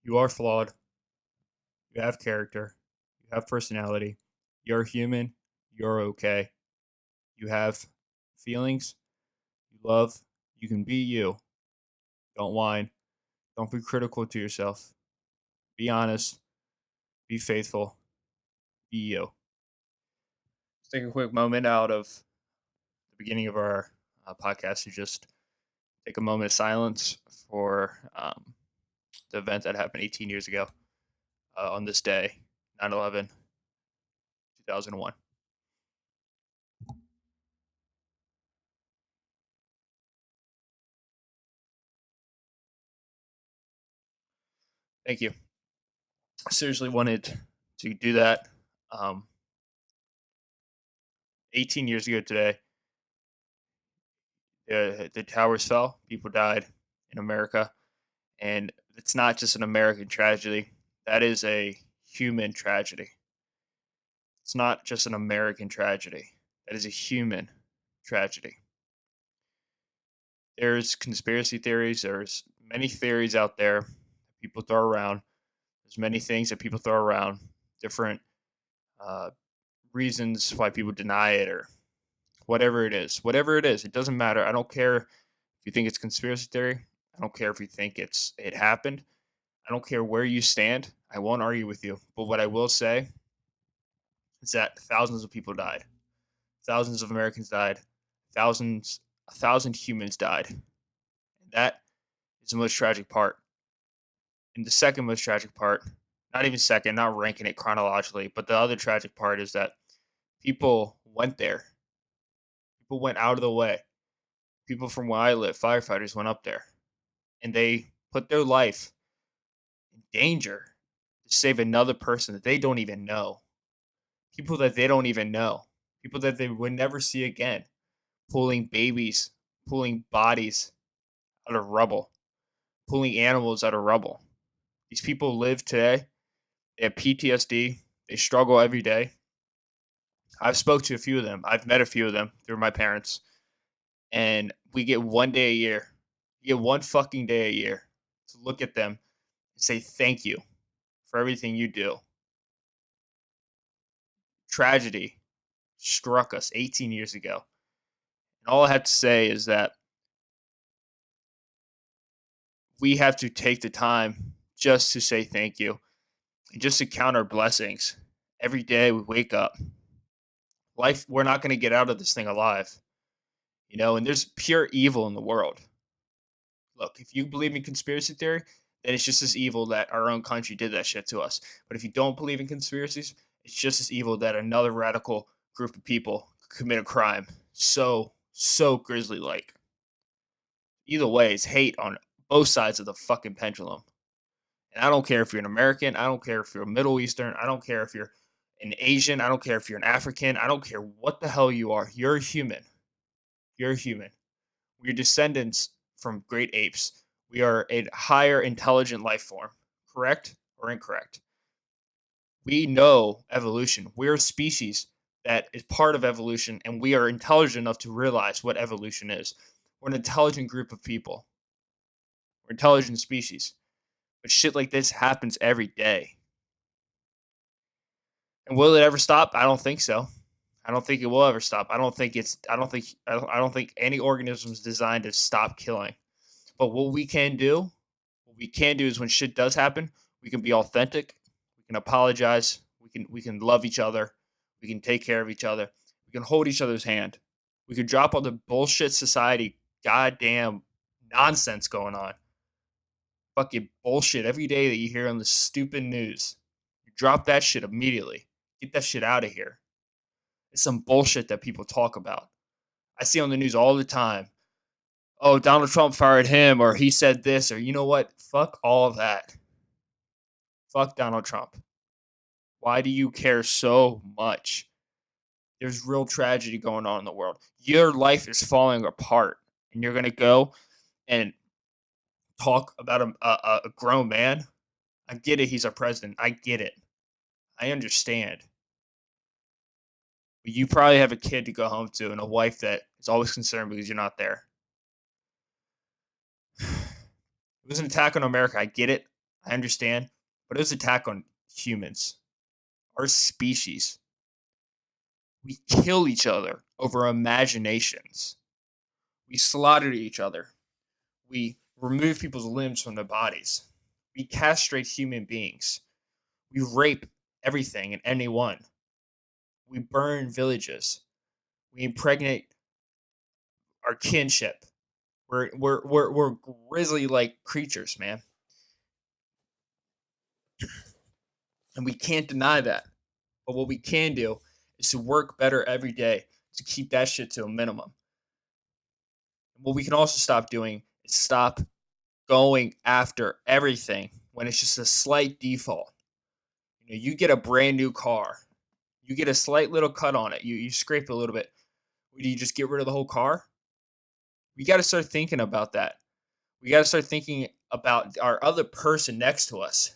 You are flawed. You have character. You have personality. You're human. You're okay. You have feelings. You love. You can be you. Don't whine. Don't be critical to yourself. Be honest. Be faithful. Be you. Let's take a quick moment out of the beginning of our podcast to just take a moment of silence for the event that happened 18 years ago on this day, 9/11, 2001. Thank you. I seriously wanted to do that. Um, 18 years ago today, the towers fell. People died in America. And it's not just an American tragedy, that is a human tragedy. It's not just an American tragedy, that is a human tragedy. There's conspiracy theories, there's many theories out there that people throw around. There's many things that people throw around, different uh, reasons why people deny it or whatever it is. Whatever it is, it doesn't matter. I don't care if you think it's conspiracy theory. I don't care if you think it happened. I don't care where you stand. I won't argue with you. But what I will say is that thousands of people died. Thousands of Americans died. A thousand humans died. And that is the most tragic part. And the second most tragic part, not even second, not ranking it chronologically, but the other tragic part is that people went there. People went out of the way. People from where I live, firefighters went up there. And they put their life in danger to save another person that they don't even know. People that they don't even know. People that they would never see again. Pulling babies, pulling bodies out of rubble, pulling animals out of rubble. These people live today. They have PTSD. They struggle every day. I've spoke to a few of them. I've met a few of them through my parents. And we get one day a year. We get one fucking day a year to look at them and say thank you for everything you do. Tragedy struck us 18 years ago. And all I have to say is that we have to take the time just to say thank you and just to count our blessings. Every day we wake up. Life, we're not going to get out of this thing alive, and there's pure evil in the world. Look, if you believe in conspiracy theory, then it's just as evil that our own country did that shit to us. But if you don't believe in conspiracies, it's just as evil that another radical group of people commit a crime so grisly like. Either way, it's hate on both sides of the fucking pendulum. And I don't care if you're an American. I don't care if you're a Middle Eastern. I don't care if you're an Asian. I don't care if you're an African. I don't care what the hell you are. You're human. You're human. We're descendants from great apes. We are a higher intelligent life form. Correct or incorrect? We know evolution. We're a species that is part of evolution, and we are intelligent enough to realize what evolution is. We're an intelligent group of people. We're intelligent species. But shit like this happens every day. And will it ever stop? I don't think so. I don't think it will ever stop. I don't think any organism is designed to stop killing. But what we can do is when shit does happen, we can be authentic. We can apologize. We can love each other. We can take care of each other. We can hold each other's hand. We can drop all the bullshit society goddamn nonsense going on. Fucking bullshit every day that you hear on the stupid news. You drop that shit immediately. Get that shit out of here. It's some bullshit that people talk about. I see on the news all the time. Oh, Donald Trump fired him, or he said this, or you know what? Fuck all of that. Fuck Donald Trump. Why do you care so much? There's real tragedy going on in the world. Your life is falling apart, and you're gonna go and talk about a grown man. I get it. He's our president. I get it. I understand. But you probably have a kid to go home to and a wife that is always concerned because you're not there. It was an attack on America. I get it. I understand, but it was an attack on humans, our species. We kill each other over imaginations. We slaughter each other. We remove people's limbs from their bodies. We castrate human beings. We rape everything and anyone. We burn villages. We impregnate our kinship. We're grisly like creatures, man. And we can't deny that. But what we can do is to work better every day to keep that shit to a minimum. What we can also stop doing is stop going after everything when it's just a slight default. You get a brand new car, you get a slight little cut on it, you scrape a little bit. Do you just get rid of the whole car? We got to start thinking about that. We got to start thinking about our other person next to us.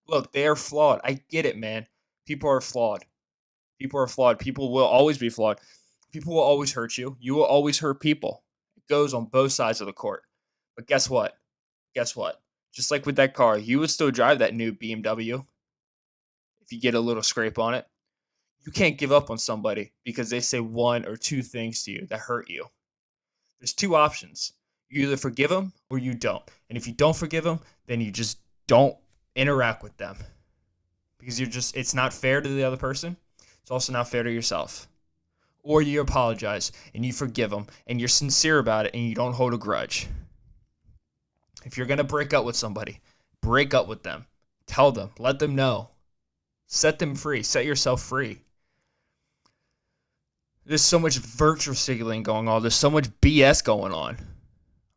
Look, they are flawed. I get it, man. People are flawed. People are flawed. People will always be flawed. People will always hurt you. You will always hurt people. It goes on both sides of the court. But guess what? Guess what? Just like with that car, you would still drive that new BMW if you get a little scrape on it. You can't give up on somebody because they say one or two things to you that hurt you. There's two options. You either forgive them or you don't. And if you don't forgive them, then you just don't interact with them because it's not fair to the other person. It's also not fair to yourself. Or you apologize and you forgive them and you're sincere about it and you don't hold a grudge. If you're going to break up with somebody, break up with them. Tell them. Let them know. Set them free. Set yourself free. There's so much virtue signaling going on. There's so much BS going on.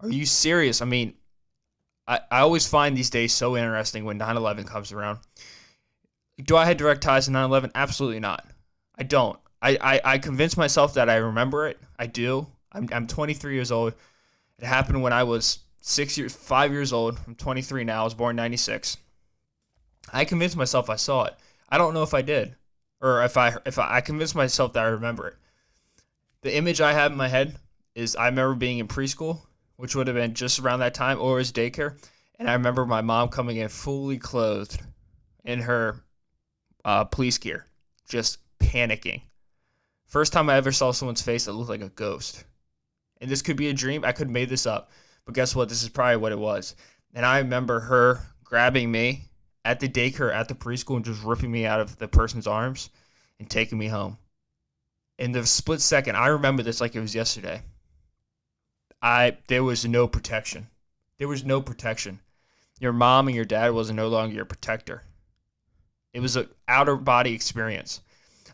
Are you serious? I mean, I always find these days so interesting when 9/11 comes around. Do I have direct ties to 9/11? Absolutely not. I don't. I convince myself that I remember it. I do. I'm 23 years old. It happened when I was 5 years old. I'm 23 now. I was born in 96. I convinced myself I saw it. I don't know if I did, or if I convinced myself that I remember it. The image I have in my head is I remember being in preschool, which would have been just around that time, or as daycare, and I remember my mom coming in fully clothed in her police gear, just panicking. First time I ever saw someone's face that looked like a ghost. And this could be a dream. I could have made this up. But guess what? This is probably what it was. And I remember her grabbing me at the daycare, at the preschool, and just ripping me out of the person's arms and taking me home. In the split second, I remember this like it was yesterday. There was no protection. There was no protection. Your mom and your dad was no longer your protector. It was an outer body experience.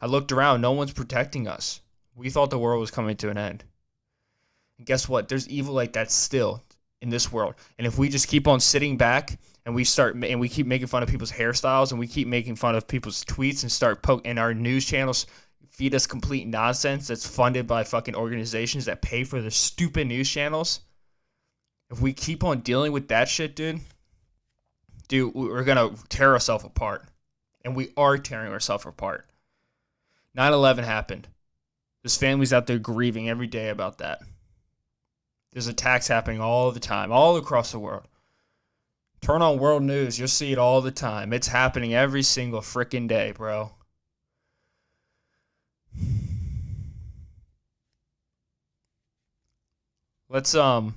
I looked around. No one's protecting us. We thought the world was coming to an end. And guess what? There's evil like that still in this world. And if we just keep on sitting back and we keep making fun of people's hairstyles and we keep making fun of people's tweets and start poking our news channels feed us complete nonsense that's funded by fucking organizations that pay for the stupid news channels. If we keep on dealing with that shit, dude, we're going to tear ourselves apart. And we are tearing ourselves apart. 9/11 happened. There's families out there grieving every day about that. There's attacks happening all the time, all across the world. Turn on world news, you'll see it all the time. It's happening every single freaking day, bro. Let's start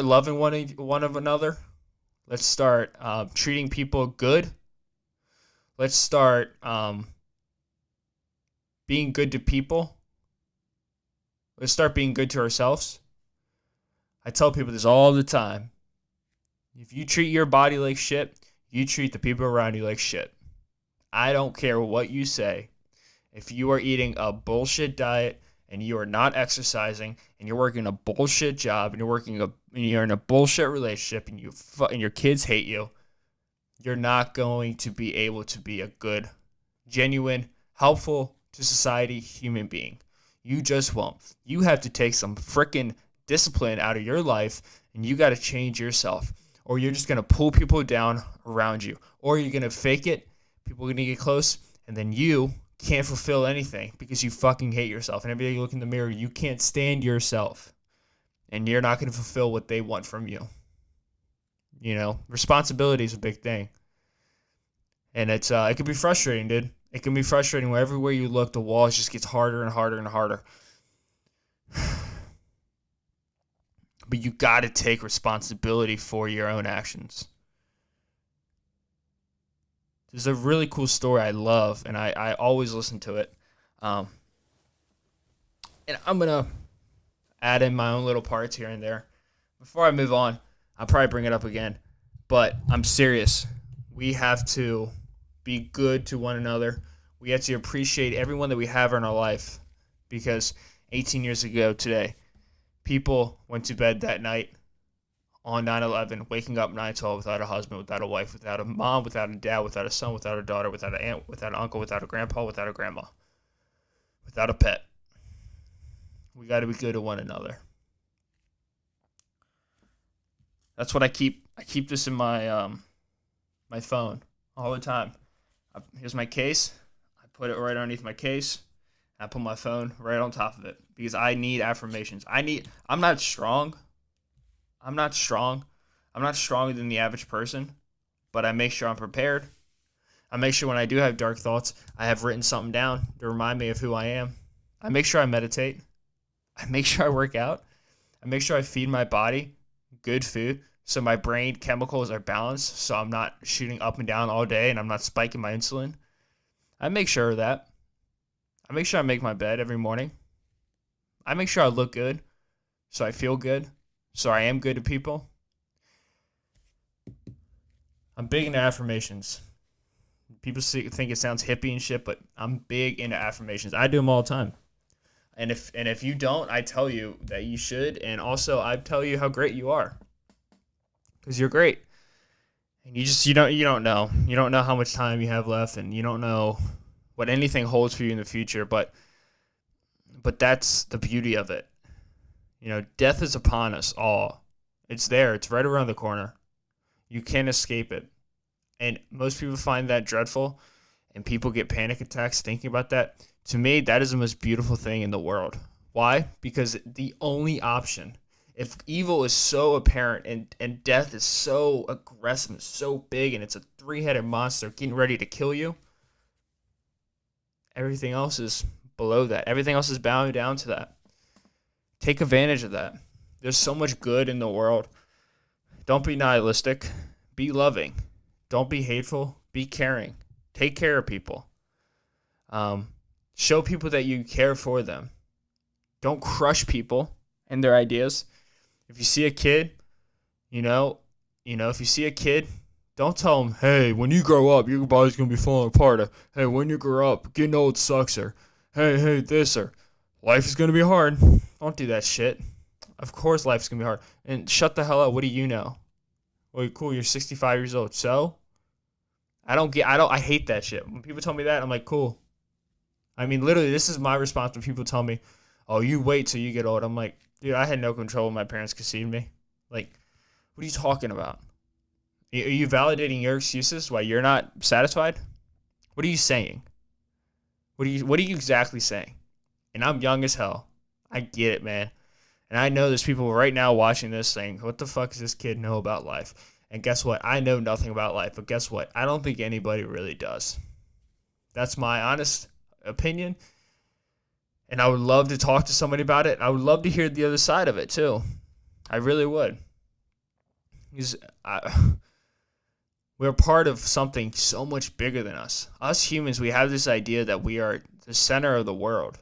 loving one of another. Let's start treating people good. Let's start being good to people. Let's start being good to ourselves. I tell people this all the time. If you treat your body like shit, you treat the people around you like shit. I don't care what you say. If you are eating a bullshit diet and you are not exercising and you're working a bullshit job and you're in a bullshit relationship and your kids hate you, you're not going to be able to be a good, genuine, helpful to society human being. You just won't. You have to take some freaking discipline out of your life and you got to change yourself, or you're just going to pull people down around you, or you're going to fake it. People are going to get close and then you can't fulfill anything because you fucking hate yourself. And every day you look in the mirror, you can't stand yourself and you're not going to fulfill what they want from you. Responsibility is a big thing. And it can be frustrating, dude. It can be frustrating where everywhere you look, the walls just gets harder and harder and harder. But you got to take responsibility for your own actions. There's a really cool story I love, and I always listen to it. And I'm going to add in my own little parts here and there. Before I move on, I'll probably bring it up again. But I'm serious. We have to be good to one another. We have to appreciate everyone that we have in our life. Because 18 years ago today, people went to bed that night on 9/11, waking up 9/12 without a husband, without a wife, without a mom, without a dad, without a son, without a daughter, without an aunt, without an uncle, without a grandpa, without a grandma, without a pet. We got to be good to one another. That's what I keep. I keep this in my my phone all the time. Here's my case. I put it right underneath my case. I put my phone right on top of it because I need affirmations. I'm not strong. I'm not stronger than the average person, but I make sure I'm prepared. I make sure when I do have dark thoughts, I have written something down to remind me of who I am. I make sure I meditate. I make sure I work out. I make sure I feed my body good food so my brain chemicals are balanced so I'm not shooting up and down all day and I'm not spiking my insulin. I make sure of that. I make sure I make my bed every morning. I make sure I look good so I feel good, so I am good to people. I'm big into affirmations. People think it sounds hippie and shit, but I'm big into affirmations. I do them all the time. And if you don't, I tell you that you should, and also I tell you how great you are, because you're great. And you don't know how much time you have left, and you don't know what anything holds for you in the future. But that's the beauty of it. Death is upon us all. It's there. It's right around the corner. You can't escape it. And most people find that dreadful, and people get panic attacks thinking about that. To me, that is the most beautiful thing in the world. Why? Because the only option, if evil is so apparent and death is so aggressive and so big and it's a three-headed monster getting ready to kill you, everything else is below that. Everything else is bowing down to that. Take advantage of that. There's so much good in the world. Don't be nihilistic. Be loving. Don't be hateful. Be caring. Take care of people. Show people that you care for them. Don't crush people and their ideas. If you see a kid, if you see a kid, don't tell them, hey, when you grow up, your body's going to be falling apart. Or, hey, when you grow up, getting old sucks. Or, hey, this. Or, life is going to be hard. Don't do that shit. Of course life's going to be hard. And shut the hell up. What do you know? Well, cool, you're 65 years old. So? I hate that shit. When people tell me that, I'm like, cool. I mean, literally, this is my response when people tell me, oh, you wait till you get old. I'm like, dude, I had no control when my parents conceived me. Like, what are you talking about? Are you validating your excuses why you're not satisfied? What are you saying? What are you exactly saying? And I'm young as hell. I get it, man. And I know there's people right now watching this saying, what the fuck does this kid know about life? And guess what? I know nothing about life. But guess what? I don't think anybody really does. That's my honest opinion. And I would love to talk to somebody about it. I would love to hear the other side of it, too. I really would. Because we're part of something so much bigger than us. Us humans, we have this idea that we are the center of the world.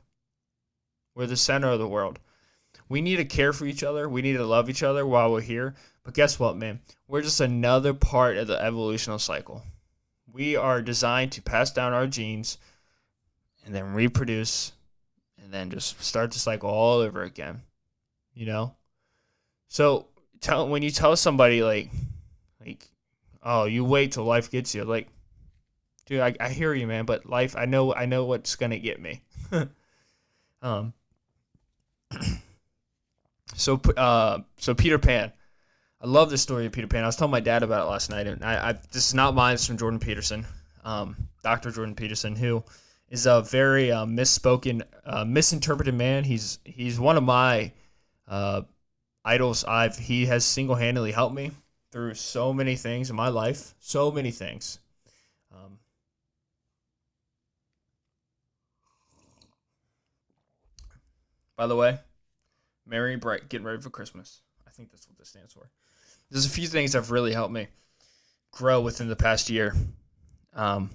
We're the center of the world. We need to care for each other. We need to love each other while we're here. But guess what, man? We're just another part of the evolutionary cycle. We are designed to pass down our genes and then reproduce and then just start the cycle all over again. So when you tell somebody like, oh, you wait till life gets you, like, dude, I hear you, man, but life, I know what's gonna get me. So Peter Pan. I love the story of Peter Pan. I was telling my dad about it last night, and this is not mine. It's from Jordan Peterson, Dr. Jordan Peterson, who is a very misinterpreted man. He's one of my idols. He has single-handedly helped me through so many things in my life, so many things. Um, by the way, Merry Bright, getting ready for Christmas. I think that's what this stands for. There's a few things that have really helped me grow within the past year. Um,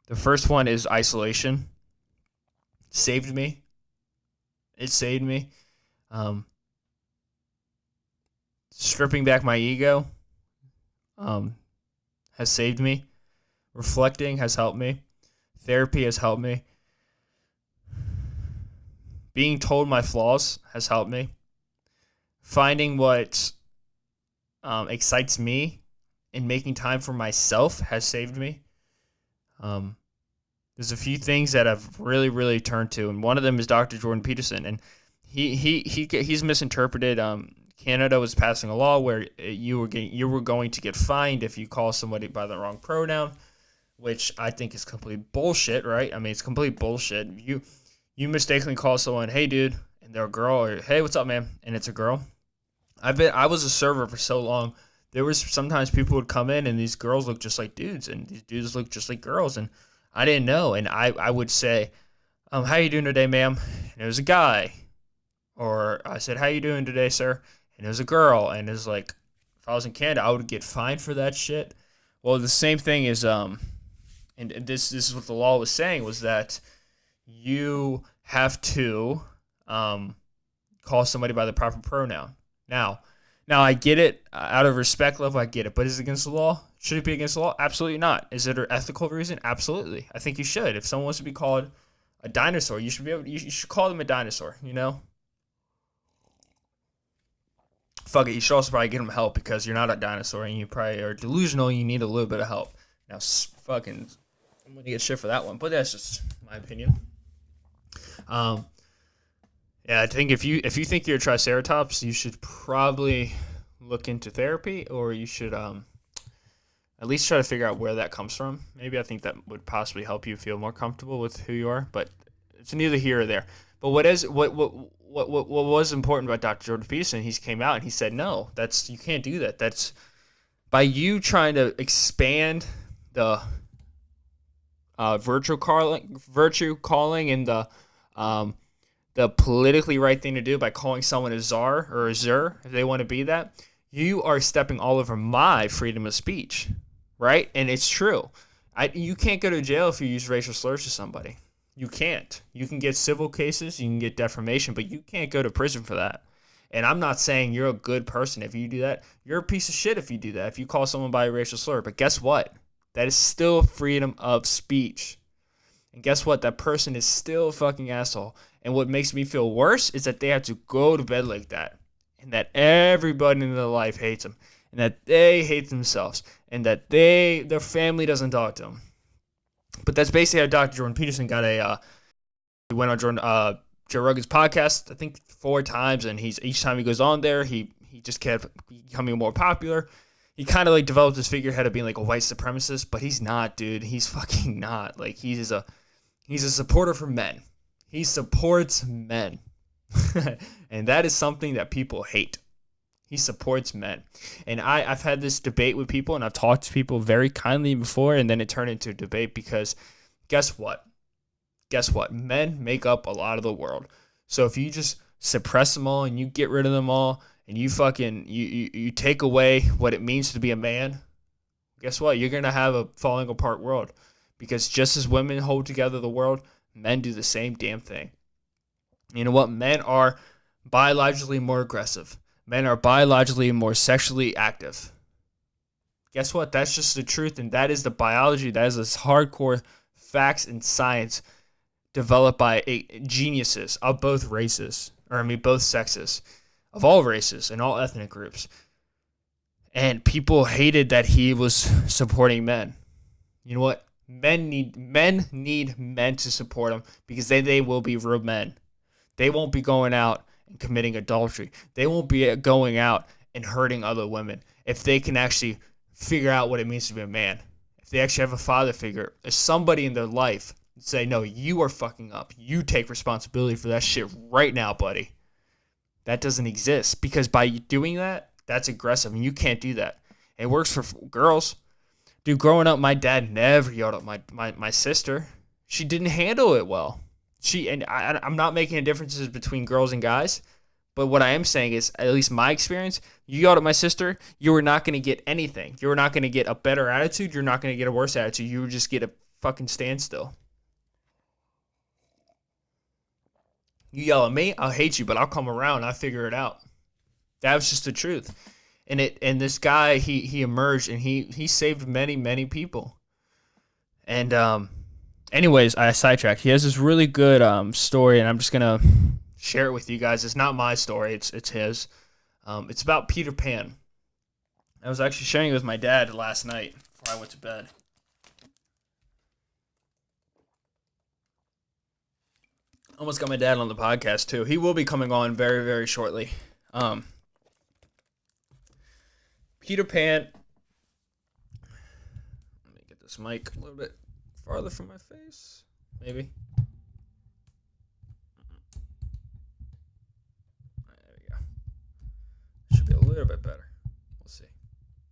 the first one is isolation. Saved me. It saved me. Um, stripping back my ego has saved me. Reflecting has helped me. Therapy has helped me. Being told my flaws has helped me. Finding what excites me and making time for myself has saved me. There's a few things that I've really, really turned to, and one of them is Dr. Jordan Peterson, and he's misinterpreted. Canada was passing a law where you were going to get fined if you call somebody by the wrong pronoun, which I think is complete bullshit, right? I mean, it's complete bullshit. You mistakenly call someone, "Hey, dude," and they're a girl, or "Hey, what's up, man?" and it's a girl. I was a server for so long. There was sometimes people would come in and these girls look just like dudes, and these dudes look just like girls, and I didn't know. And I would say, "How you doing today, ma'am?" And it was a guy, or I said, "How you doing today, sir?" And it was a girl, and it's like, if I was in Canada, I would get fined for that shit. Well, the same thing is, and this is what the law was saying, was that you have to call somebody by the proper pronoun. Now I get it. Out of respect level, I get it. But is it against the law? Should it be against the law? Absolutely not. Is it an ethical reason? Absolutely. I think you should. If someone wants to be called a dinosaur, you should call them a dinosaur, you know? Fuck it. You should also probably get them help because you're not a dinosaur and you probably are delusional and you need a little bit of help. Now, fucking, I'm going to get shit for that one. But that's just my opinion. Yeah, I think if you think you're a triceratops, you should probably look into therapy, or you should at least try to figure out where that comes from. Maybe I think that would possibly help you feel more comfortable with who you are, but it's neither here or there. But what was important about Dr. Jordan Peterson? He came out and he said, no, you can't do that. That's by you trying to expand the virtue calling and the politically right thing to do by calling someone a czar or a zur if they want to be that. You are stepping all over my freedom of speech, right? And it's true. You can't go to jail if you use racial slurs to somebody. You can't. You can get civil cases, you can get defamation, but you can't go to prison for that. And I'm not saying you're a good person if you do that. You're a piece of shit if you do that, if you call someone by a racial slur. But guess what? That is still freedom of speech. And guess what? That person is still a fucking asshole. And what makes me feel worse is that they have to go to bed like that. And that everybody in their life hates them. And that they hate themselves. And that their family doesn't talk to them. But that's basically how Dr. Jordan Peterson got he went on Joe Rogan's podcast, I think 4 times. And each time he goes on there, he just kept becoming more popular. He kind of like developed his figurehead of being like a white supremacist. But he's not, dude. He's fucking not. Like he's a supporter for men. He supports men. And that is something that people hate. He supports men. And I've had this debate with people, and I've talked to people very kindly before, and then it turned into a debate because guess what? Men make up a lot of the world. So if you just suppress them all and you get rid of them all and you fucking you take away what it means to be a man, guess what? You're going to have a falling apart world. Because just as women hold together the world, men do the same damn thing. You know what? Men are biologically more aggressive. Men are biologically more sexually active. Guess what? That's just the truth, and that is the biology. That is this hardcore facts and science developed by geniuses of both races, both sexes, of all races and all ethnic groups. And people hated that he was supporting men. You know what? Men need men to support them because they will be real men. They won't be going out and committing adultery. They won't be going out and hurting other women if they can actually figure out what it means to be a man. If they actually have a father figure, if somebody in their life say, no, you are fucking up. You take responsibility for that shit right now, buddy. That doesn't exist because by doing that, that's aggressive and you can't do that. It works for girls. Dude, growing up, my dad never yelled at my sister. She didn't handle it well. I'm not making a differences between girls and guys, but what I am saying is, at least my experience, you yelled at my sister, you were not going to get anything. You were not going to get a better attitude. You're not going to get a worse attitude. You would just get a fucking standstill. You yell at me, I'll hate you, but I'll come around. I'll figure it out. That was just the truth. And this guy, he emerged, and he saved many people. And anyways, I sidetracked. He has this really good story, and I'm just gonna share it with you guys. It's not my story. It's his. It's about Peter Pan. I was actually sharing it with my dad last night before I went to bed. Almost got my dad on the podcast too. He will be coming on very shortly. Peter Pan. Let me get this mic a little bit farther from my face. Maybe. There we go. Should be a little bit better. We'll see.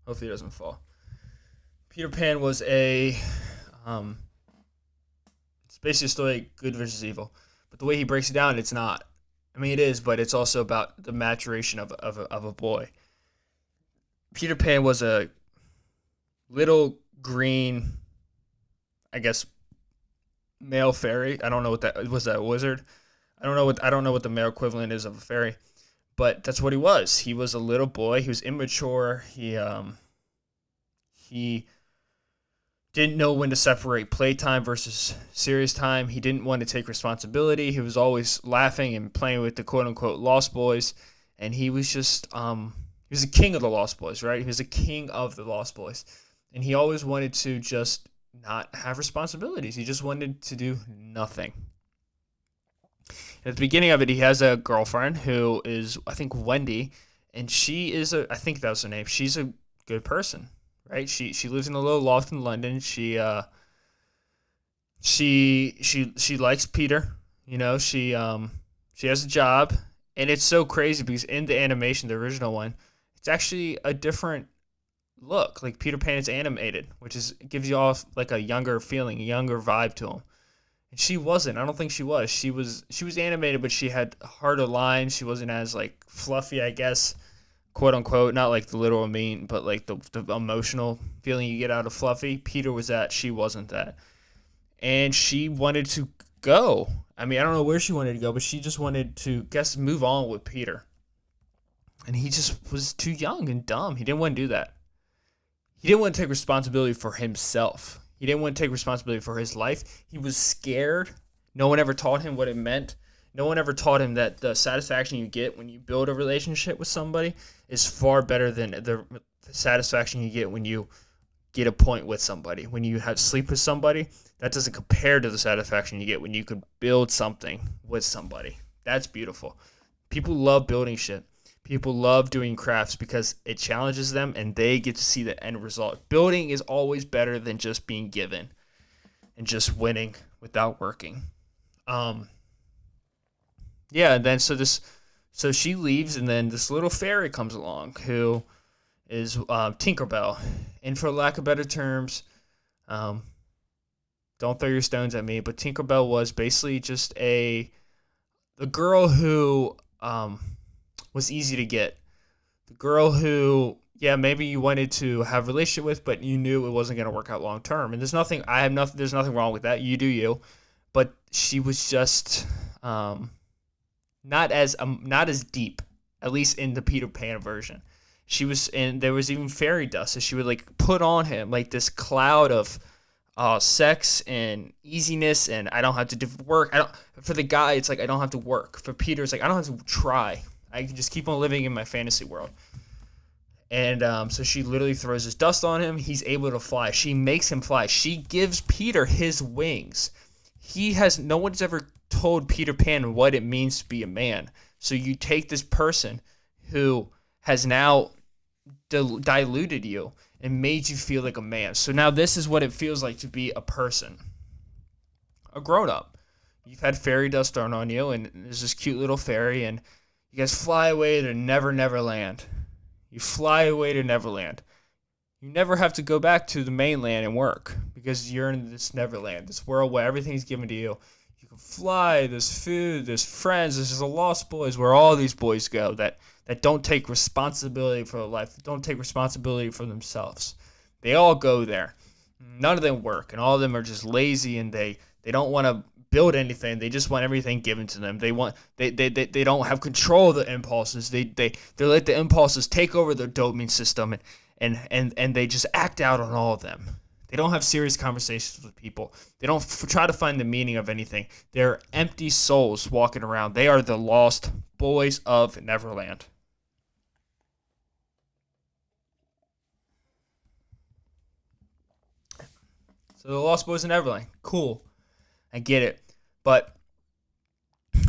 Hopefully it doesn't fall. Peter Pan was it's basically a story good versus evil. But the way he breaks it down, it's not. I mean, it is, but it's also about the maturation of a boy. Peter Pan was a little green, I guess, male fairy. I don't know what that was. That a wizard? I don't know what the male equivalent is of a fairy, but that's what he was. He was a little boy. He was immature. He didn't know when to separate playtime versus serious time. He didn't want to take responsibility. He was always laughing and playing with the quote-unquote Lost Boys. And he was just, he was a king of the Lost Boys, right? He was a king of the Lost Boys. And he always wanted to just not have responsibilities. He just wanted to do nothing. At the beginning of it, he has a girlfriend who is, I think, Wendy. And she is I think that was her name. She's a good person. Right, she lives in a little loft in London. She likes Peter. You know, she has a job, and it's so crazy because in the animation, the original one, it's actually a different look. Like Peter Pan is animated, which gives you off like a younger feeling, a younger vibe to him. And she wasn't. I don't think she was. She was animated, but she had harder lines. She wasn't as like fluffy, I guess. Quote unquote, not like the literal mean, but like the emotional feeling you get out of Fluffy. Peter was that, she wasn't that. And she wanted to go. I mean, I don't know where she wanted to go, but she just wanted to, move on with Peter. And he just was too young and dumb. He didn't want to do that. He didn't want to take responsibility for himself. He didn't want to take responsibility for his life. He was scared. No one ever taught him what it meant. No one ever taught him that the satisfaction you get when you build a relationship with somebody is far better than the satisfaction you get when you get a point with somebody. When you have sleep with somebody, that doesn't compare to the satisfaction you get when you could build something with somebody. That's beautiful. People love building shit. People love doing crafts because it challenges them and they get to see the end result. Building is always better than just being given and just winning without working. Yeah, and then so she leaves, and then this little fairy comes along who is Tinkerbell. And for lack of better terms, don't throw your stones at me, but Tinkerbell was basically just a girl who was easy to get. The girl who, yeah, maybe you wanted to have a relationship with, but you knew it wasn't going to work out long term. And there's nothing wrong with that. You do you. But she was just not as deep, at least in the Peter Pan version. She was, and there was even fairy dust, so she would like put on him like this cloud of sex and easiness, and I don't have to do work. For the guy, it's like I don't have to work. For Peter, it's like I don't have to try. I can just keep on living in my fantasy world. And so she literally throws this dust on him. He's able to fly. She makes him fly. She gives Peter his wings. No one's ever told Peter Pan what it means to be a man. So you take this person who has now diluted you and made you feel like a man. So now this is what it feels like to be a person, a grown-up. You've had fairy dust thrown on you, and there's this cute little fairy, and you guys fly away to Never Land. You fly away to Neverland. you never have to go back to the mainland and work because you're in this Neverland, this world where everything's given to you. You can fly, there's food, there's friends, there's just a Lost Boys where all these boys go that don't take responsibility for their life, don't take responsibility for themselves. They all go there. None of them work, and all of them are just lazy, and they don't want to build anything. They just want everything given to them. They don't have control of the impulses. They let the impulses take over their dopamine system, and they just act out on all of them. They don't have serious conversations with people. They don't try to find the meaning of anything. They're empty souls walking around. They are the Lost Boys of Neverland. So the Lost Boys of Neverland, cool. I get it. But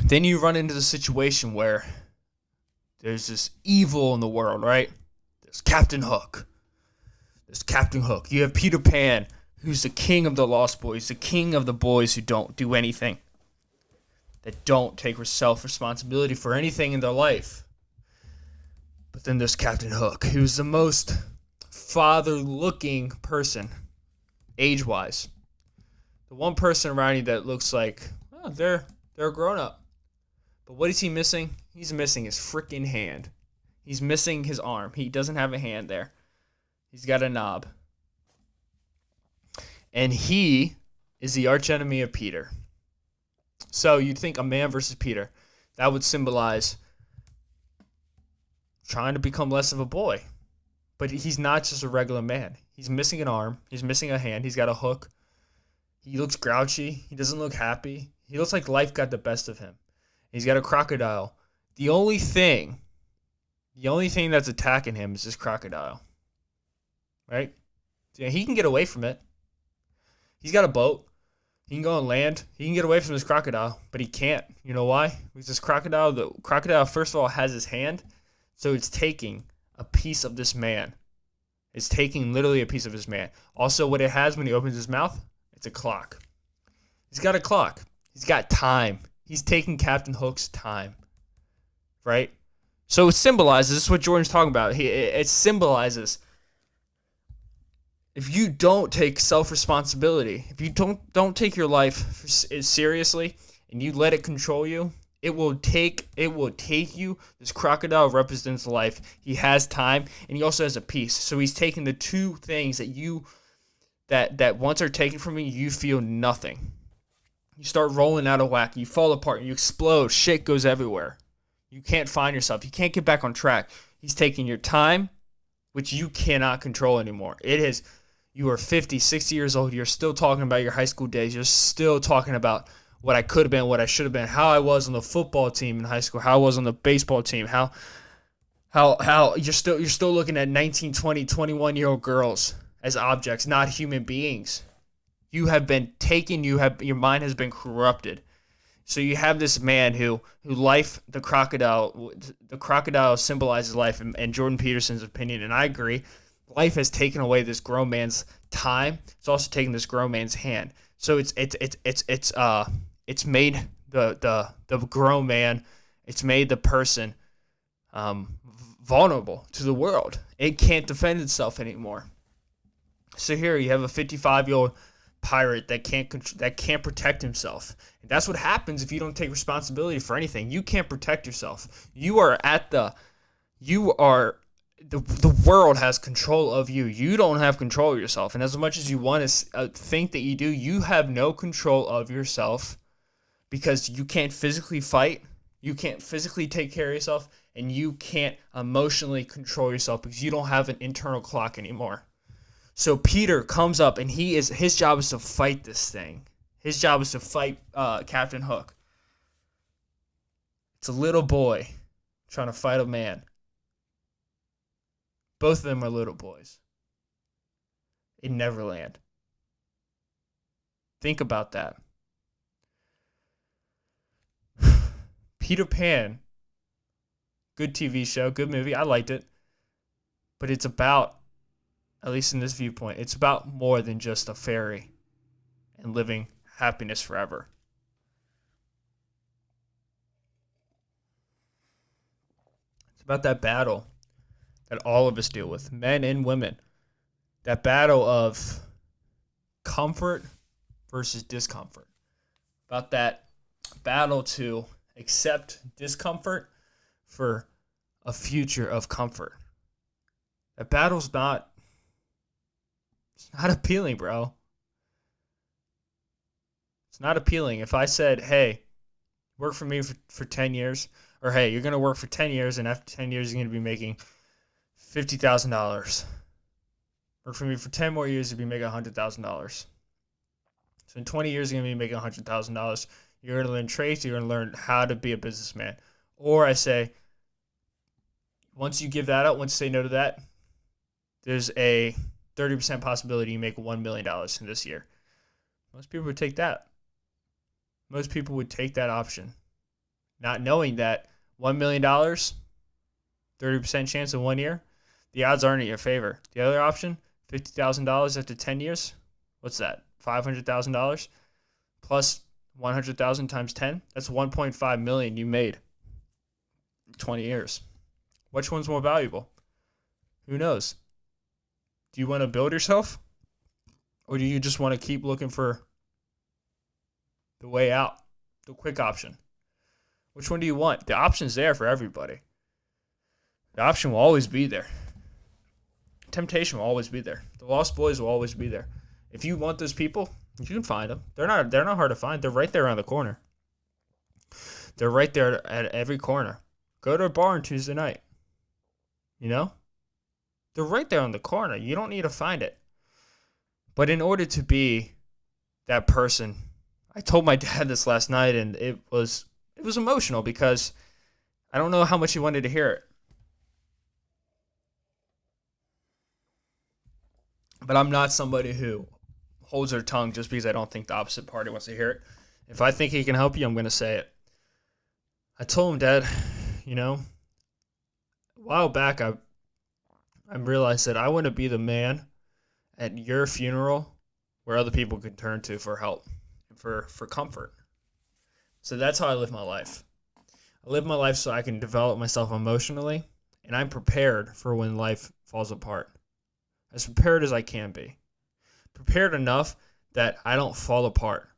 then you run into the situation where there's this evil in the world, right? There's Captain Hook. You have Peter Pan, who's the king of the Lost Boys, the king of the boys who don't do anything, that don't take self-responsibility for anything in their life. But then there's Captain Hook, who's the most father-looking person, age-wise. The one person around you that looks like, oh, they're a grown-up. But what is he missing? He's missing his freaking hand. He's missing his arm. He doesn't have a hand there. He's got a knob. And he is the archenemy of Peter. So you'd think a man versus Peter. That would symbolize trying to become less of a boy. But he's not just a regular man. He's missing an arm. He's missing a hand. He's got a hook. He looks grouchy. He doesn't look happy. He looks like life got the best of him. He's got a crocodile. The only thing that's attacking him is this crocodile. Right? Yeah, he can get away from it. He's got a boat. He can go on land. He can get away from this crocodile, but he can't. You know why? Because the crocodile, first of all, has his hand, so it's taking a piece of this man. It's taking literally a piece of his man. Also, what it has when he opens his mouth, it's a clock. He's got a clock. He's got time. He's taking Captain Hook's time. Right? So it symbolizes, this is what Jordan's talking about. It symbolizes, if you don't take self-responsibility, if you don't take your life seriously and you let it control you, it will take you. This crocodile represents life. He has time, and he also has a piece. So he's taking the two things that once are taken from you, you feel nothing. You start rolling out of whack. You fall apart. You explode. Shit goes everywhere. You can't find yourself. You can't get back on track. He's taking your time, which you cannot control anymore. You are 50, 60 years old. You're still talking about your high school days. You're still talking about what I could have been, what I should have been, how I was on the football team in high school, how I was on the baseball team, how you're still looking at 19, 20, 21-year-old girls as objects, not human beings. You have been taken, your mind has been corrupted. So you have this man who life, the crocodile symbolizes life, in Jordan Peterson's opinion, and I agree. Life has taken away this grown man's time. It's also taken this grown man's hand. So it's made the grown man, it's made the person vulnerable to the world. It can't defend itself anymore. So here you have a 55-year-old pirate that can't protect himself. And that's what happens if you don't take responsibility for anything. You can't protect yourself. The world has control of you. You don't have control of yourself. And as much as you want to think that you do, you have no control of yourself because you can't physically fight. You can't physically take care of yourself. And you can't emotionally control yourself because you don't have an internal clock anymore. So Peter comes up and his job is to fight this thing. His job is to fight Captain Hook. It's a little boy trying to fight a man. Both of them are little boys in Neverland. Think about that. Peter Pan, good TV show, good movie. I liked it. But it's about, at least in this viewpoint, it's about more than just a fairy and living happiness forever. It's about that battle that all of us deal with, men and women. that battle of comfort versus discomfort, about that battle to accept discomfort for a future of comfort. That battle's it's not appealing, bro. It's not appealing. If I said, hey, work for me for 10 years, or hey, you're going to work for 10 years, and after 10 years, you're going to be making $50,000. Work for me for 10 more years, you'll be making $100,000. So in 20 years, you're going to be making $100,000. You're going to learn trades. You're going to learn how to be a businessman. Or I say, once you give that up, once you say no to that, there's a 30% possibility you make $1 million in this year. Most people would take that. Most people would take that option, not knowing that $1 million, 30% chance in 1 year, the odds aren't in your favor. The other option, $50,000 after 10 years, what's that? $500,000 plus 100,000 times 10, that's 1.5 million you made in 20 years. Which one's more valuable? Who knows? Do you want to build yourself, or do you just want to keep looking for the way out, the quick option? Which one do you want? The option's there for everybody. The option will always be there. Temptation will always be there. The lost boys will always be there. If you want those people, you can find them. They're not hard to find. They're right there around the corner. They're right there at every corner. Go to a bar on Tuesday night. You know? They're right there on the corner. You don't need to find it. But in order to be that person, I told my dad this last night, and it was emotional because I don't know how much he wanted to hear it. But I'm not somebody who holds their tongue just because I don't think the opposite party wants to hear it. If I think he can help you, I'm going to say it. I told him, Dad, a while back I realized that I want to be the man at your funeral where other people can turn to for help and for comfort. So that's how I live my life. I live my life so I can develop myself emotionally, and I'm prepared for when life falls apart. As prepared as I can be. Prepared enough that I don't fall apart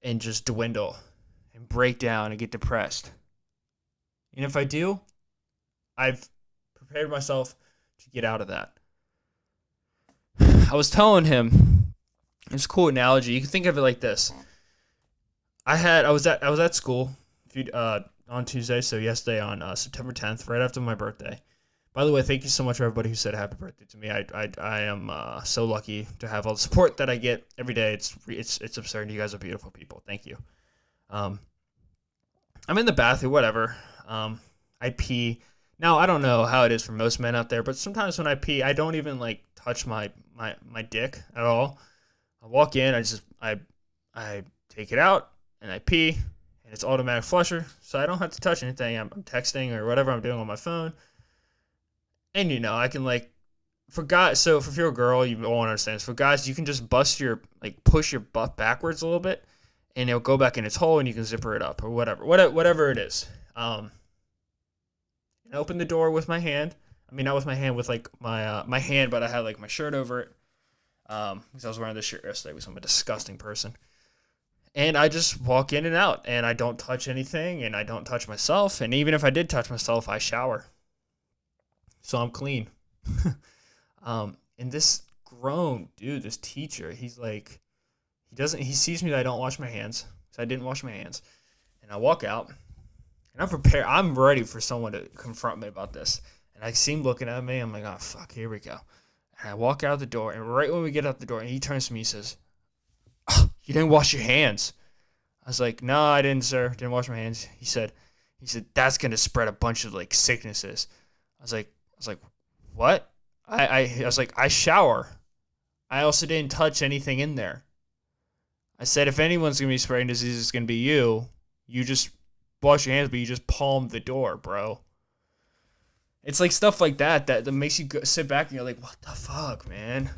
and just dwindle and break down and get depressed. And if I do, I've prepared myself to get out of that. I was telling him, it's a cool analogy. You can think of it like this. I was at school on Tuesday, so yesterday on September 10th, right after my birthday. By the way, thank you so much for everybody who said happy birthday to me. I am so lucky to have all the support that I get every day. It's absurd. You guys are beautiful people. Thank you. I'm in the bathroom, whatever. I pee. Now, I don't know how it is for most men out there, but sometimes when I pee, I don't even touch my dick at all. I walk in, I take it out, and I pee, and it's automatic flusher, so I don't have to touch anything. I'm texting or whatever I'm doing on my phone. And I can for guys, so if you're a girl, you won't understand this. For guys, you can just push your butt backwards a little bit, and it'll go back in its hole, and you can zipper it up or whatever it is. And open the door with my hand. I mean, not with my hand, with my hand, but I had my shirt over it. Because I was wearing this shirt yesterday because I'm a disgusting person. And I just walk in and out, and I don't touch anything, and I don't touch myself. And even if I did touch myself, I shower. So I'm clean. And this grown dude, this teacher, he sees me that I don't wash my hands. So I didn't wash my hands. And I walk out, and I'm prepared. I'm ready for someone to confront me about this. And I see him looking at me. I'm like, oh, fuck, here we go. And I walk out the door, and right when we get out the door, and he turns to me, he says, oh, you didn't wash your hands. I was like, no, I didn't, sir. Didn't wash my hands. He said, that's going to spread a bunch of sicknesses. I was like, what? I was like, I shower. I also didn't touch anything in there. I said, if anyone's going to be spreading disease, it's going to be you. You just wash your hands, but you just palm the door, bro. It's stuff like that makes you sit back and you're like, what the fuck, man?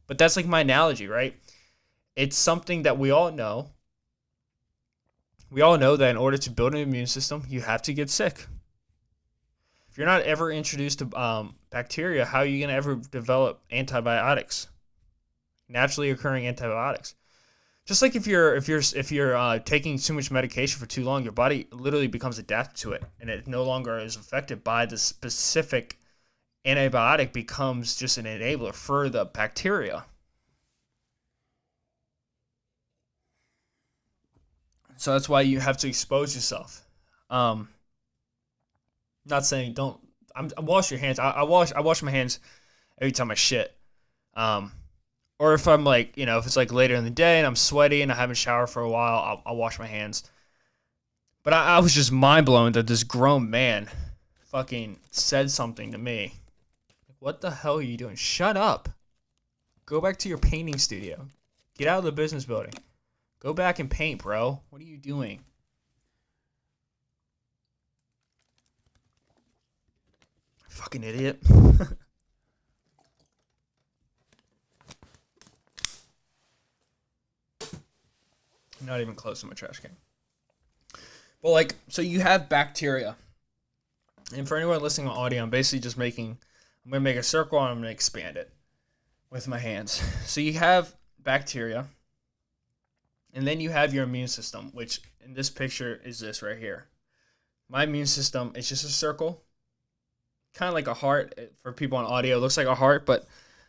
But that's my analogy, right? It's something that we all know. We all know that in order to build an immune system, you have to get sick. If you're not ever introduced to bacteria, how are you going to ever develop antibiotics? Naturally occurring antibiotics. Just like if you're taking too much medication for too long, your body literally becomes adapted to it, and it no longer is affected by the specific antibiotic. Becomes just an enabler for the bacteria. So that's why you have to expose yourself. Not saying don't. I wash your hands. I wash my hands every time I shit. Or if I'm like, if it's like later in the day and I'm sweaty and I haven't showered for a while, I'll wash my hands. But I was just mind blown that this grown man fucking said something to me. What the hell are you doing? Shut up. Go back to your painting studio. Get out of the business building. Go back and paint, bro. What are you doing? Fucking idiot. Not even close to my trash can. But so you have bacteria. And for anyone listening on audio, I'm basically just I'm going to make a circle and I'm going to expand it with my hands. So you have bacteria. And then you have your immune system, which in this picture is this right here. My immune system is just a circle. Kind of like a heart. For people on audio, it looks like a heart, but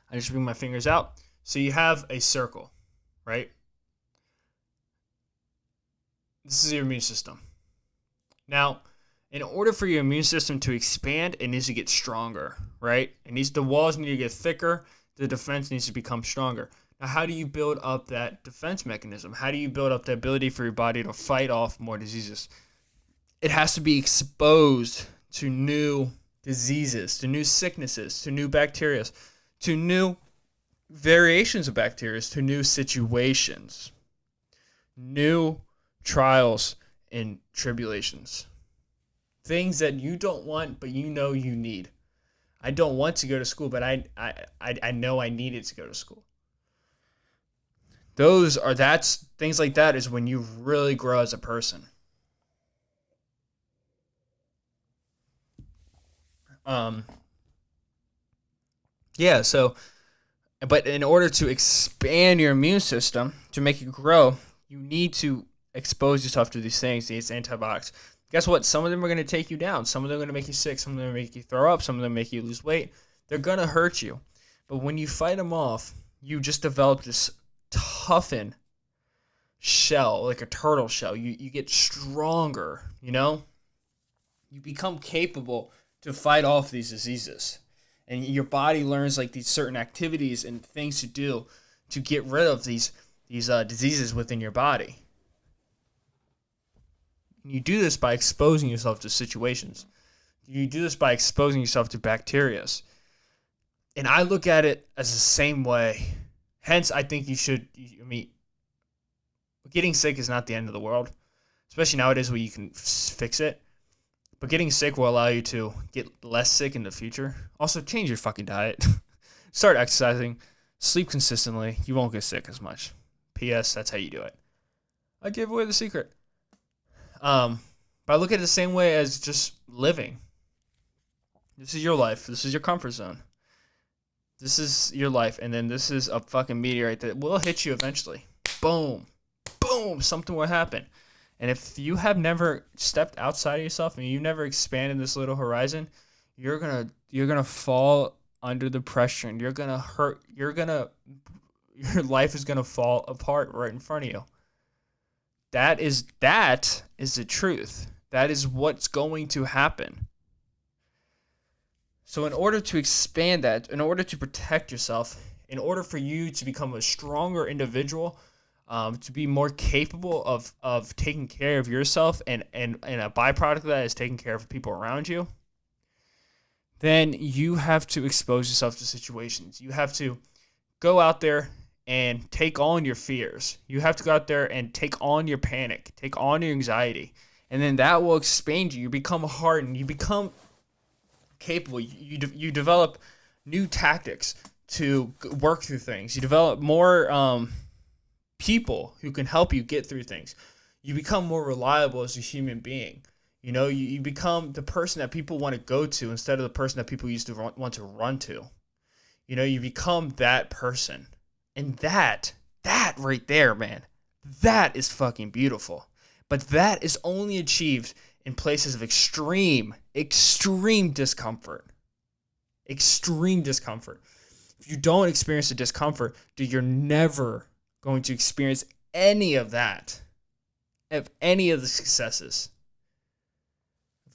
I just bring my fingers out. So you have a circle, right? This is your immune system. Now, in order for your immune system to expand, it needs to get stronger, right? The walls need to get thicker. The defense needs to become stronger. Now, how do you build up that defense mechanism? How do you build up the ability for your body to fight off more diseases? It has to be exposed to new diseases, to new sicknesses, to new bacteria, to new variations of bacteria, to new situations, new trials and tribulations. Things that you don't want, but you know you need. I don't want to go to school, but I know I needed to go to school. Things like that is when you really grow as a person. But in order to expand your immune system, to make it grow, you need to expose yourself to these things, these antibiotics. Guess what? Some of them are going to take you down. Some of them are going to make you sick. Some of them are going to make you throw up. Some of them make you lose weight. They're going to hurt you. But when you fight them off, you just develop this toughened shell, like a turtle shell. You get stronger, You become capable to fight off these diseases. And your body learns these certain activities and things to do to get rid of these diseases within your body. And you do this by exposing yourself to situations. You do this by exposing yourself to bacteria. And I look at it as the same way. Hence, I think you should. Getting sick is not the end of the world, especially nowadays where you can fix it. But getting sick will allow you to get less sick in the future. Also, change your fucking diet. Start exercising. Sleep consistently. You won't get sick as much. P.S. That's how you do it. I gave away the secret. But I look at it the same way as just living. This is your life. This is your comfort zone. This is your life. And then this is a fucking meteorite that will hit you eventually. Boom. Boom. Something will happen. And if you have never stepped outside of yourself and you've never expanded this little horizon, you're gonna fall under the pressure and you're gonna hurt. Your life is gonna fall apart right in front of you. That is the truth. That is what's going to happen. So in order to expand that, in order to protect yourself, in order for you to become a stronger individual, to be more capable of taking care of yourself and a byproduct of that is taking care of people around you, then you have to expose yourself to situations. You have to go out there and take on your fears. You have to go out there and take on your panic, take on your anxiety, and then that will expand you. You become hardened. You become capable. You develop new tactics to work through things. You develop more people who can help you get through things. You become more reliable as a human being. You become the person that people want to go to instead of the person that people used to want to run to. You become that person. And that right there, man, that is fucking beautiful. But that is only achieved in places of extreme discomfort. Extreme discomfort. If you don't experience the discomfort, dude, you're never going to experience any of that. Of any of the successes.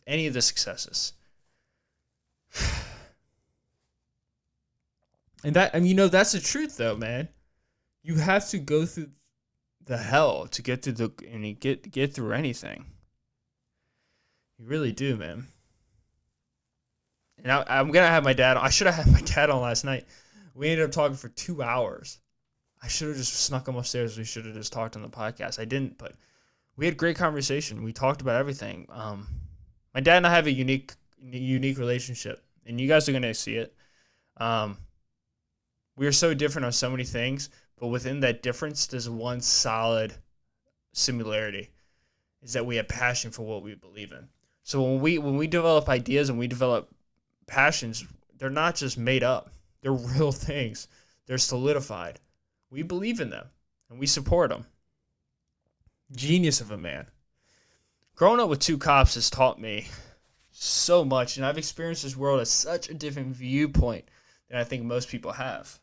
And that's the truth, though, man. You have to go through the hell to get to get through anything. You really do, man. And I'm gonna have my dad on. I should have had my dad on last night. We ended up talking for 2 hours. I should have just snuck him upstairs. We should have just talked on the podcast. I didn't, but we had great conversation. We talked about everything. My dad and I have a unique relationship, and you guys are gonna see it. We are so different on so many things, but within that difference, there's one solid similarity, is that we have passion for what we believe in. So when we develop ideas and we develop passions, they're not just made up. They're real things. They're solidified. We believe in them, and we support them. Genius of a man. Growing up with two cops has taught me so much, and I've experienced this world as such a different viewpoint than I think most people have.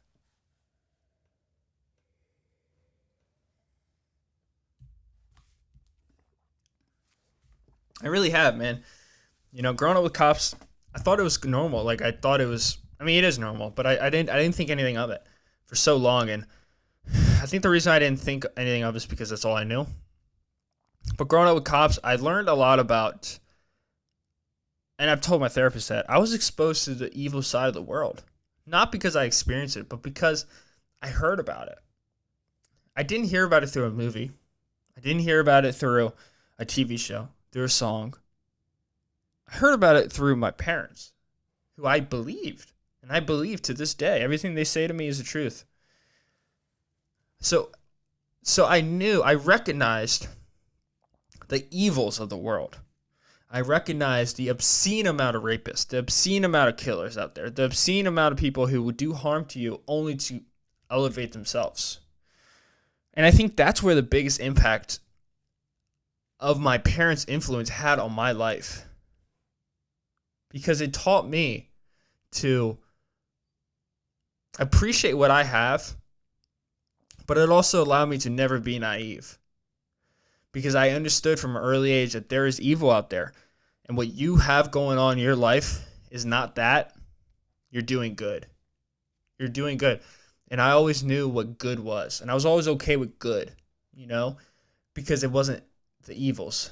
I really have, man. Growing up with cops, I thought it was normal. Like, I thought it was, it is normal, but I didn't think anything of it for so long. And I think the reason I didn't think anything of it is because that's all I knew. But growing up with cops, I learned a lot about, and I've told my therapist that, I was exposed to the evil side of the world. Not because I experienced it, but because I heard about it. I didn't hear about it through a movie. I didn't hear about it through a TV show, through a song. I heard about it through my parents, who I believed. And I believe to this day. Everything they say to me is the truth. So I recognized the evils of the world. I recognized the obscene amount of rapists, the obscene amount of killers out there, the obscene amount of people who would do harm to you only to elevate themselves. And I think that's where the biggest impact of my parents' influence had on my life. Because it taught me to appreciate what I have, but it also allowed me to never be naive. Because I understood from an early age that there is evil out there. And what you have going on in your life is not that. You're doing good. You're doing good. And I always knew what good was. And I was always okay with good, because it wasn't the evils,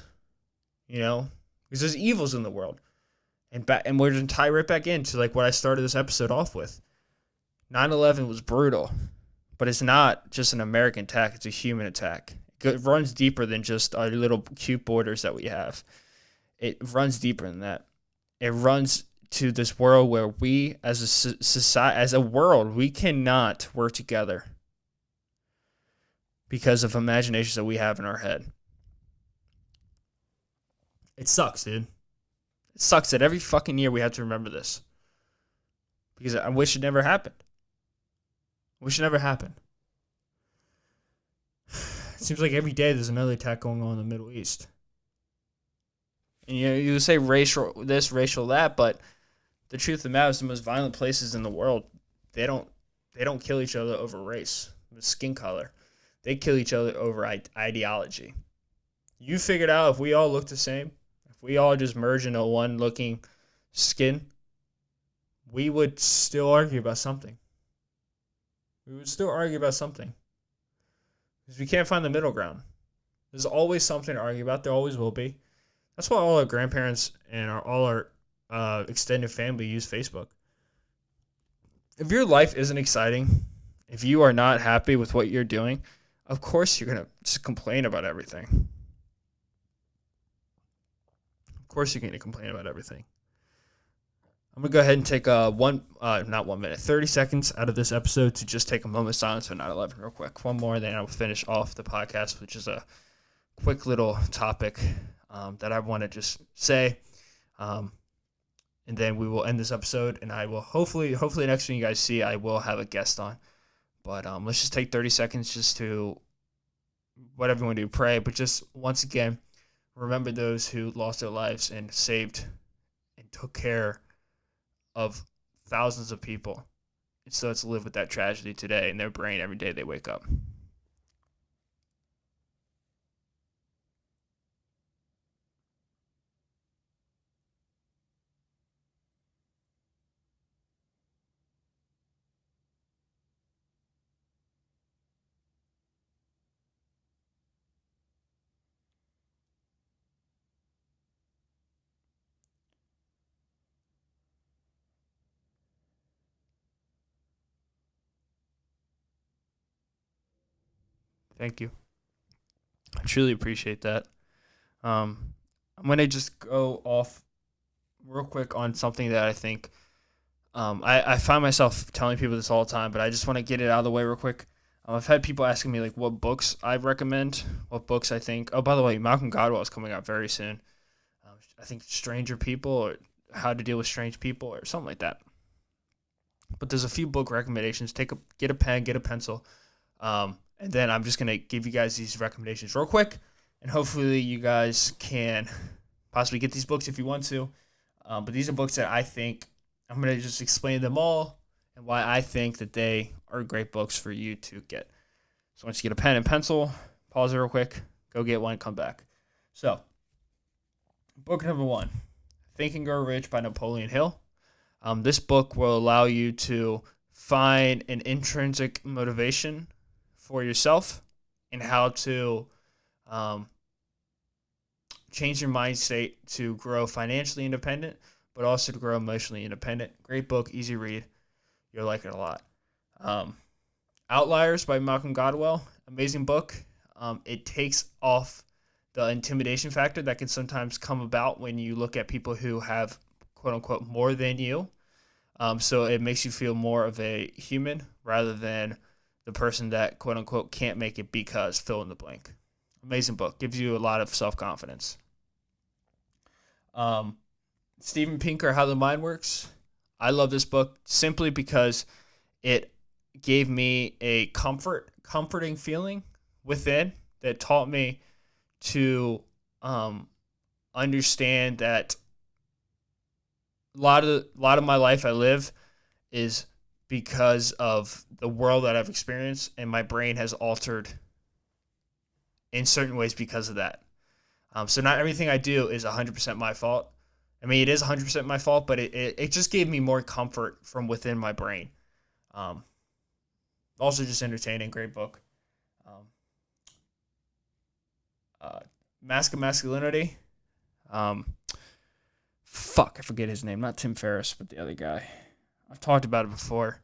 because there's evils in the world. And we're going to tie right back into like what I started this episode off with. 9/11 was brutal, but it's not just an American attack. It's a human attack. It runs deeper than just our little cute borders that we have. It runs deeper than that. It runs to this world where we, as a society, as a world, we cannot work together because of imaginations that we have in our head. It sucks, dude. It sucks that every fucking year we have to remember this. Because I wish it never happened. It never happened. It seems like every day there's another attack going on in the Middle East. And you say racial this, racial that, but the truth of the matter is the most violent places in the world, they don't kill each other over race, skin color. They kill each other over ideology. You figured out if we all look the same, if we all just merge into one looking skin, we would still argue about something. Because we can't find the middle ground. There's always something to argue about. There always will be. That's why all our grandparents and all our extended family use Facebook. If your life isn't exciting, if you are not happy with what you're doing, of course you're going to just complain about everything. Of course you're going to complain about everything. I'm going to go ahead and take 30 seconds out of this episode to just take a moment of silence for 9/11 real quick. One more, then I'll finish off the podcast, which is a quick little topic. that I want to just say. And then we will end this episode, and I will hopefully next time you guys see, I will have a guest on. But let's just take 30 seconds just to, whatever you want to do, pray. But just once again, remember those who lost their lives and saved and took care of thousands of people. And so let's live with that tragedy today in their brain every day they wake up. Thank you. I truly appreciate that. I'm going to just go off real quick on something that I think I find myself telling people this all the time, but I just want to get it out of the way real quick. I've had people asking me like what books I recommend, what books I think. Oh, by the way, Malcolm Gladwell is coming out very soon. I think Stranger People or How to Deal with Strange People or something like that. But there's a few book recommendations. Get a pen, get a pencil, and then I'm just gonna give you guys these recommendations real quick, and hopefully you guys can possibly get these books if you want to. But these are books that I think I'm gonna just explain them all and why I think that they are great books for you to get. So once you get a pen and pencil, pause it real quick, go get one, come back. So, book number 1, Think and Grow Rich by Napoleon Hill. This book will allow you to find an intrinsic motivation for yourself and how to change your mind state to grow financially independent, but also to grow emotionally independent. Great book, easy read. You'll like it a lot. Outliers by Malcolm Gladwell, amazing book. It takes off the intimidation factor that can sometimes come about when you look at people who have, quote unquote, more than you. So it makes you feel more of a human rather than the person that, quote unquote, can't make it because fill in the blank. Amazing book. Gives you a lot of self-confidence. Steven Pinker, How the Mind Works. I love this book simply because it gave me a comforting feeling within that taught me to understand that a lot of my life I live is because of the world that I've experienced, and my brain has altered in certain ways because of that. So not everything I do is 100% my fault. I mean, it is 100% my fault, but it just gave me more comfort from within my brain. Also just entertaining, great book. Mask of Masculinity. I forget his name. Not Tim Ferriss, but the other guy. I've talked about it before.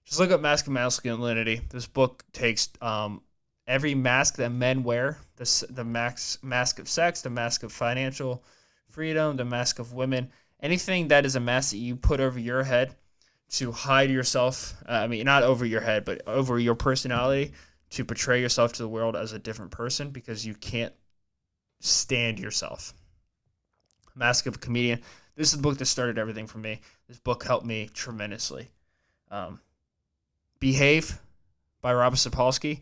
Just look up Mask of Masculinity. This book takes every mask that men wear, the mask of sex, the mask of financial freedom, the mask of women, anything that is a mask that you put over your head to hide yourself. I mean, not over your head, but over your personality, to portray yourself to the world as a different person because you can't stand yourself. Mask of a Comedian. This is the book that started everything for me. This book helped me tremendously. Behave by Robert Sapolsky.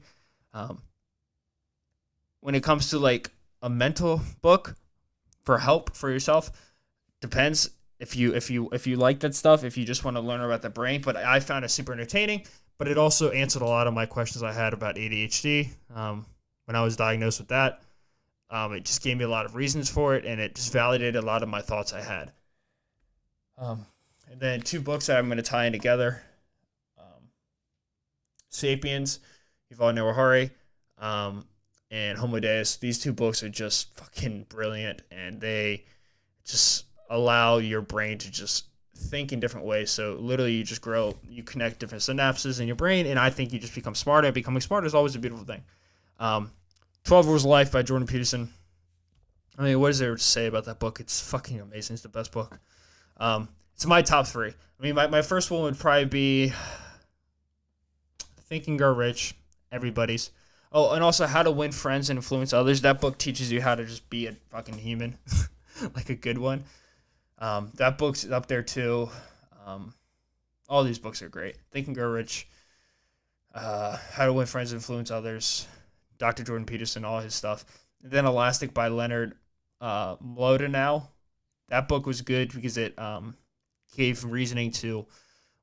When it comes to like a mental book for help for yourself, depends if you like that stuff, if you just want to learn about the brain. But I found it super entertaining, but it also answered a lot of my questions I had about ADHD when I was diagnosed with that. It just gave me a lot of reasons for it, and it just validated a lot of my thoughts I had. And then 2 books that I'm going to tie in together. Sapiens, Yuval Noah Harari, and Homo Deus. These 2 books are just fucking brilliant, and they just allow your brain to just think in different ways. So literally you just grow, you connect different synapses in your brain, and I think you just become smarter. And becoming smarter is always a beautiful thing. 12 Rules of Life by Jordan Peterson. I mean, what is there to say about that book? It's fucking amazing. It's the best book. It's my top 3. I mean, my first one would probably be Think and Grow Rich, everybody's. Oh, and also How to Win Friends and Influence Others. That book teaches you how to just be a fucking human, like a good one. That book's up there too. All these books are great. Think and Grow Rich, How to Win Friends and Influence Others, Dr. Jordan Peterson, all his stuff. And then Elastic by Leonard Mlodinow. That book was good because it gave reasoning to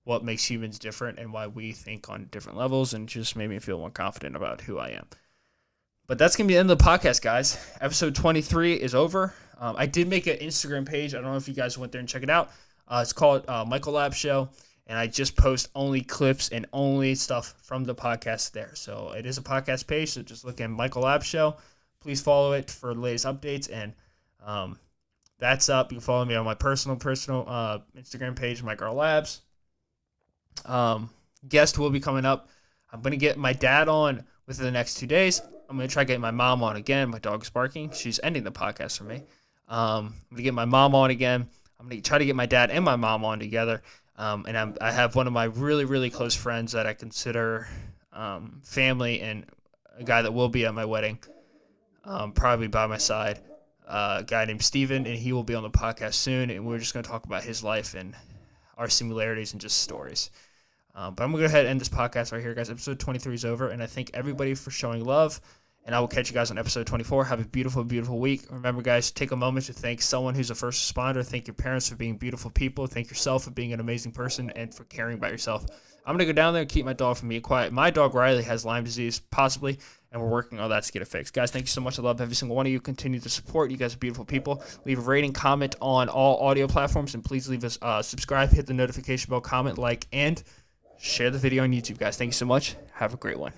what makes humans different and why we think on different levels, and just made me feel more confident about who I am. But that's going to be the end of the podcast, guys. Episode 23 is over. I did make an Instagram page. I don't know if you guys went there and check it out. It's called Michael Lab Show, and I just post only clips and only stuff from the podcast there. So it is a podcast page, so just look at Michael Lab Show. Please follow it for the latest updates, and that's up. You can follow me on my personal Instagram page, Micro Labs. Guest will be coming up. I'm going to get my dad on within the next 2 days. I'm going to try getting my mom on again. My dog's barking. She's ending the podcast for me. I'm going to get my mom on again. I'm going to try to get my dad and my mom on together. And I have one of my really, really close friends that I consider family, and a guy that will be at my wedding, probably by my side, a guy named Steven, and he will be on the podcast soon, and we're just going to talk about his life and our similarities and just stories. But I'm going to go ahead and end this podcast right here, guys. Episode 23 is over, and I thank everybody for showing love, and I will catch you guys on episode 24. Have a beautiful, beautiful week. Remember, guys, take a moment to thank someone who's a first responder. Thank your parents for being beautiful people. Thank yourself for being an amazing person and for caring about yourself. I'm going to go down there and keep my dog from being quiet. My dog, Riley, has Lyme disease, possibly, and we're working on that to get it fixed. Guys, thank you so much. I love every single one of you. Continue to support. You guys are beautiful people. Leave a rating, comment on all audio platforms, and please leave us subscribe, hit the notification bell, comment, like, and share the video on YouTube, guys. Thank you so much. Have a great one.